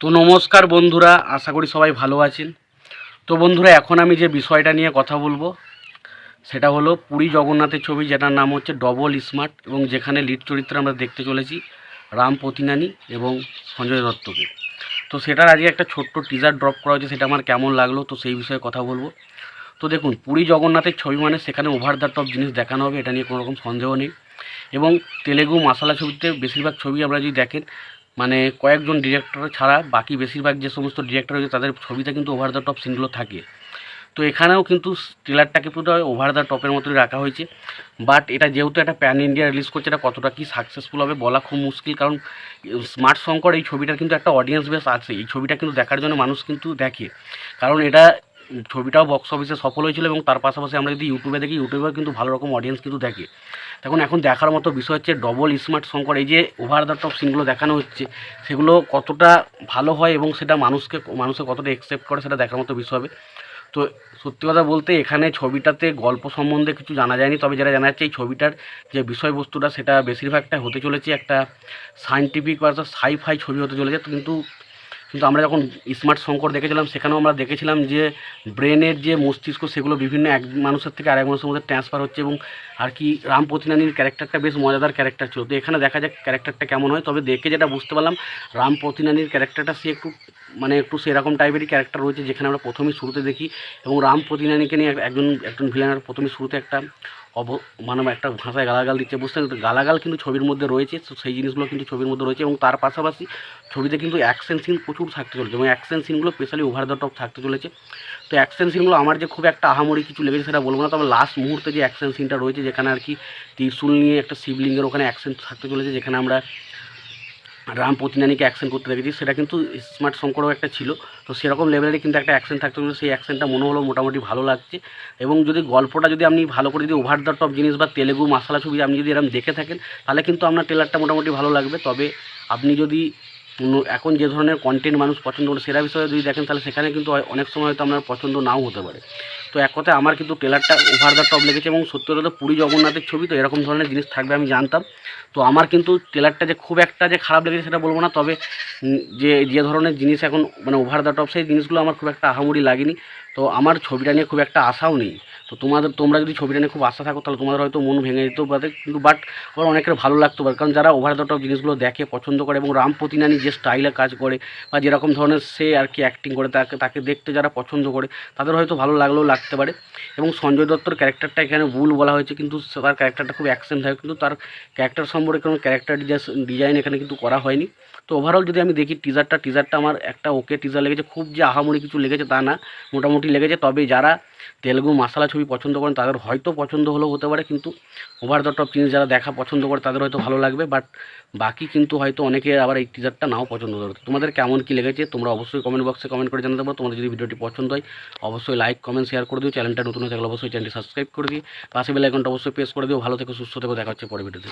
তো নমস্কার বন্ধুরা, আশা করি সবাই ভালো আছেন। তো বন্ধুরা, এখন আমি যে বিষয়টা নিয়ে কথা বলবো সেটা হলো পুরী জগন্নাথের ছবি, যেটার নাম হচ্ছে ডবল স্মার্ট, এবং যেখানে লিড চরিত্রে আমরা দেখতে চলেছি রাম পতিনানি এবং সঞ্জয় দত্তকে। তো সেটার আজকে একটা ছোট্ট টিজার ড্রপ করা হয়েছে, সেটা আমার কেমন লাগলো তো সেই বিষয়ে কথা বলবো। তো দেখুন, পুরী জগন্নাথের ছবি মানে সেখানে ওভার দ্য টপ জিনিস দেখানো হবে, এটা নিয়ে কোনো রকম সন্দেহ নেই। এবং তেলেগু মশালা ছবিতে বেশিরভাগ ছবি আমরা যদি দেখেন, মানে কয়েকজন ডিরেক্টর ছাড়া বাকি বেশিরভাগ যে সমস্ত ডিরেক্টর রয়েছে তাদের ছবিতে কিন্তু ওভার দ্য টপ সিনগুলো থাকে। তো এখানেও কিন্তু ট্রেলারটাকে পুরো ওভার দ্য টপের মতোই রাখা হয়েছে। বাট এটা যেহেতু একটা প্যান ইন্ডিয়া রিলিজ করছে, এটা কতটা কি সাকসেসফুল হবে বলা খুব মুশকিল, কারণ স্মার্ট শঙ্কর এই ছবিটার কিন্তু একটা অডিয়েন্স বেস আছে। এই ছবিটা কিন্তু দেখার জন্য মানুষ কিন্তু দেখে, কারণ এটা ছবিটাও বক্স অফিসে সফল হয়েছিল, এবং তার পাশাপাশি আমরা যদি ইউটিউবে দেখি, ইউটিউবেও কিন্তু ভালো রকম অডিয়েন্স কিন্তু দেখে। এখন দেখার মতো বিষয় হচ্ছে ডবল স্মার্ট শঙ্কর এই যে ওভার দ্য টপ সিনগুলো দেখানো হচ্ছে সেগুলো কতটা ভালো হয় এবং সেটা মানুষে কতটা অ্যাকসেপ্ট করে, সেটা দেখার মতো বিষয় হবে। তো সত্যি কথা বলতে এখানে ছবিটাতে গল্প সম্বন্ধে কিছু জানা যায়নি, তবে যারা জানা যাচ্ছে এই ছবিটার যে বিষয়বস্তুটা সেটা বেশিরভাগটা হতে চলেছে একটা সায়েন্টিফিক বা সাই-ফাই ছবি হতে চলেছে। তো কিন্তু কিন্তু আমরা যখন স্মার্ট শঙ্কর দেখেছিলাম সেখানেও আমরা দেখেছিলাম যে ব্রেনের যে মস্তিষ্ক সেগুলো বিভিন্ন এক মানুষের থেকে আরেক মানুষের মধ্যে ট্রান্সফার হচ্ছে, এবং আর কি রাম পতিনানির ক্যারেক্টারটা বেশ মজাদার ক্যারেক্টার ছিল। তো এখানে দেখা যাক ক্যারেক্টারটা কেমন হয়। তবে দেখে যেটা বুঝতে পারলাম, রাম পতিনানির ক্যারেক্টারটা সে একটু সেরকম টাইপেরই ক্যারেক্টার রয়েছে, যেখানে আমরা প্রথমেই শুরুতে দেখি এবং রাম পতিনানিকে নিয়ে একজন ভিলেনের প্রথমে শুরুতে একটা একটা ভাষায় গালাগাল দিচ্ছে, বুঝছেন তো? গালাগাল কিন্তু ছবির মধ্যে রয়েছে, তো সেই জিনিসগুলো কিন্তু ছবির মধ্যে রয়েছে, এবং তার পাশাপাশি ছবিতে কিন্তু অ্যাকশন সিন প্রচুর থাকতে চলেছে, এবং অ্যাকশন সিনগুলো স্পেশালি ওভার দ্য টপ থাকতে চলেছে। তো অ্যাকশন সিনগুলো আমার যে খুব একটা আহামরি কিছু লেগেছে সেটা বলবো না, তবে লাস্ট মুহূর্তে যে অ্যাকশন সিনটা রয়েছে, যেখানে আর কি ত্রিশূল নিয়ে একটা শিবলিঙ্গের ওখানে অ্যাকশন থাকতে চলেছে, যেখানে আমরা রাম পতিনানিকে অ্যাকশন করতে দেখেছি, সেটা কিন্তু স্মার্ট শঙ্করও একটা ছিল। তো সেরকম লেভেলের কিন্তু একটা অ্যাকশন থাকতে চলেছে, সেই অ্যাকশনটা মনে হলো মোটামুটি ভালো লাগছে। এবং যদি গল্পটা যদি আপনি ভালো করে যদি ওভার দ্য টপ জিনিস বা তেলেগু মশালা ছবি আপনি যদি এরকম দেখে থাকেন, তাহলে কিন্তু আপনার ট্রেলারটা মোটামুটি ভালো লাগবে। তবে আপনি যদি এখন যে ধরনের কন্টেন্ট মানুষ পছন্দ করে সেরা বিষয়ে যদি দেখেন, তাহলে সেখানে কিন্তু অনেক সময় হয়তো আপনার পছন্দ নাও হতে পারে। তো এক কথায় আমার কিন্তু ট্রেলারটা ওভার দ্য টপ লেগেছে, এবং সত্যি কথা পুরী জগন্নাথের ছবি তো এরকম ধরনের জিনিস থাকবে আমি জানতাম। তো আমার কিন্তু ট্রেলারটা যে খুব একটা যে খারাপ লেগেছে সেটা বলবো না, তবে যে যে ধরনের জিনিস এখন মানে ওভার দ্য টপ সেই জিনিসগুলো আমার খুব একটা আহামরি লাগেনি। তো আমার ছবিটা নিয়ে খুব একটা আশাও নেই। তো তোমরা যদি ছবিটা নিয়ে খুব আশা থাকো, তাহলে তোমাদের হয়তো মন ভেঙে যেতেও পারে, কিন্তু বাট আবার অনেকের ভালো লাগতে পারে, কারণ যারা ওভার দ্য টপ জিনিসগুলো দেখে পছন্দ করে, এবং রাম পতিনানি যে স্টাইলে কাজ করে বা যেরকম ধরনের সে আর কি অ্যাক্টিং করে তাকে দেখতে যারা পছন্দ করে তাদের হয়তো ভালো লাগলেও লাগতে পারে। এবং সঞ্জয় দত্তর ক্যারেক্টারটা এখানে ভুল বলা হয়েছে, কিন্তু তার ক্যারেক্টারটা খুব অ্যাকশন থাকে, কিন্তু তার ক্যারেক্টার সম্পর্কে কোনো ক্যারেক্টার ডিজাইন এখানে কিন্তু করা হয়নি। তো ওভারঅল যদি আমি দেখি টিজারটা আমার একটা ওকে টিজার লেগেছে, খুব যে আহামরি কিছু লেগেছে তা না, মোটামুটি লেগেছে। তবে যারা তেলুগু মশালা ছবি পছন্দ করেন তাদের হয়তো পছন্দ হলেও হতে পারে, কিন্তু ওভার দ্য টপ জিনিস যারা দেখা পছন্দ করে তাদের হয়তো ভালো লাগবে। বাট বাকি কিন্তু হয়তো অনেকে আবার এই টিজারটা নাও পছন্দ করে। তোমাদের কেমন কী লেগেছে তোমরা অবশ্যই কমেন্ট বক্সে কমেন্ট করে জানাতে পারো। তোমাদের যদি ভিডিওটি পছন্দ হয় অবশ্যই লাইক কমেন্ট শেয়ার করে দিও। চ্যানেলটা নতুন হয়ে থাকলে অবশ্যই চ্যানেলটি সাবস্ক্রাইব করে দিই, পাশে বেল আইকনটা অবশ্যই প্রেস করে দিও। ভালো থেকো, সুস্থ থেকো, দেখা হচ্ছে পরের ভিডিওতে।